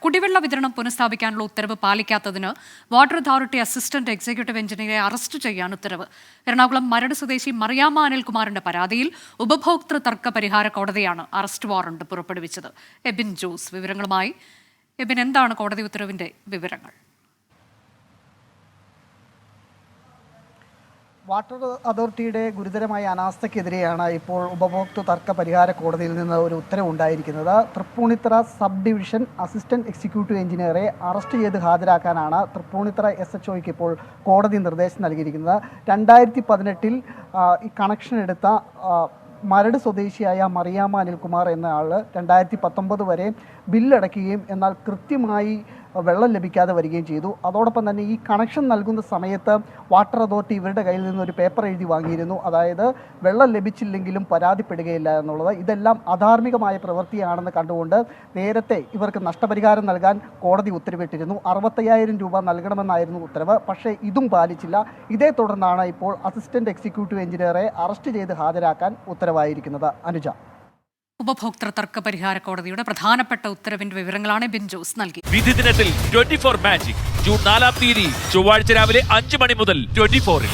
കുടിവെള്ള വിതരണം പുനഃസ്ഥാപിക്കാനുള്ള ഉത്തരവ് പാലിക്കാത്തതിന് വാട്ടർ അതോറിറ്റി അസിസ്റ്റന്റ് എക്സിക്യൂട്ടീവ് എഞ്ചിനീയറെ അറസ്റ്റ് ചെയ്യാൻ ഉത്തരവ്. എറണാകുളം മരട് സ്വദേശി മറിയാമ്മ അനിൽകുമാറിന്റെ പരാതിയിൽ ഉപഭോക്തൃ തർക്ക പരിഹാര കോടതിയാണ് അറസ്റ്റ് വാറണ്ട് പുറപ്പെടുവിച്ചത്. എബിൻ ജോസ് വിവരങ്ങളുമായി. എബിൻ, എന്താണ് കോടതി ഉത്തരവിന്റെ വിവരങ്ങൾ? വാട്ടർ അതോറിറ്റിയുടെ ഗുരുതരമായ അനാസ്ഥയ്ക്കെതിരെയാണ് ഇപ്പോൾ ഉപഭോക്തൃ തർക്ക പരിഹാര കോടതിയിൽ നിന്ന് ഒരു ഉത്തരവുണ്ടായിരിക്കുന്നത്. Tripunithura sub division assistant executive എഞ്ചിനീയറെ അറസ്റ്റ് ചെയ്ത് ഹാജരാക്കാനാണ് തൃപ്പൂണിത്തുറ SHOയ്ക്ക് ഇപ്പോൾ കോടതി നിർദ്ദേശം നൽകിയിരിക്കുന്നത്. 2018 ഈ കണക്ഷൻ എടുത്ത മരട് സ്വദേശിയായ മറിയാമ്മ അനിൽകുമാർ എന്ന ആൾ 2019 വരെ ബില്ലടയ്ക്കുകയും എന്നാൽ കൃത്യമായി വെള്ളം ലഭിക്കാതെ വരികയും ചെയ്തു. അതോടൊപ്പം തന്നെ ഈ കണക്ഷൻ നൽകുന്ന സമയത്ത് വാട്ടർ അതോറിറ്റി ഇവരുടെ കയ്യിൽ നിന്ന് ഒരു പേപ്പർ എഴുതി വാങ്ങിയിരുന്നു. അതായത് വെള്ളം ലഭിച്ചില്ലെങ്കിലും പരാതിപ്പെടുകയില്ല എന്നുള്ളത്. ഇതെല്ലാം അധാർമികമായ പ്രവൃത്തിയാണെന്ന് കണ്ടുകൊണ്ട് നേരത്തെ ഇവർക്ക് നഷ്ടപരിഹാരം നൽകാൻ കോടതി ഉത്തരവിട്ടിരുന്നു. 65,000 രൂപ നൽകണമെന്നായിരുന്നു ഉത്തരവ്. പക്ഷേ ഇതും പാലിച്ചില്ല. ഇതേ തുടർന്നാണ് ഇപ്പോൾ അസിസ്റ്റന്റ് എക്സിക്യൂട്ടീവ് എഞ്ചിനീയറെ അറസ്റ്റ് ചെയ്ത് ഹാജരാക്കാൻ ഉത്തരവായിരിക്കുന്നത്. അനുജ, ഉപഭോക്തൃ തർക്ക പരിഹാര കോടതിയുടെ പ്രധാനപ്പെട്ട ഉത്തരവിന്റെ വിവരങ്ങളാണ് ബിൻ ജോസ് നൽകി. വിധി ദിനത്തിൽ 24 മാജിക് ജൂൺ 4 ചൊവ്വാഴ്ച രാവിലെ 5 മണി മുതൽ 24-ൽ.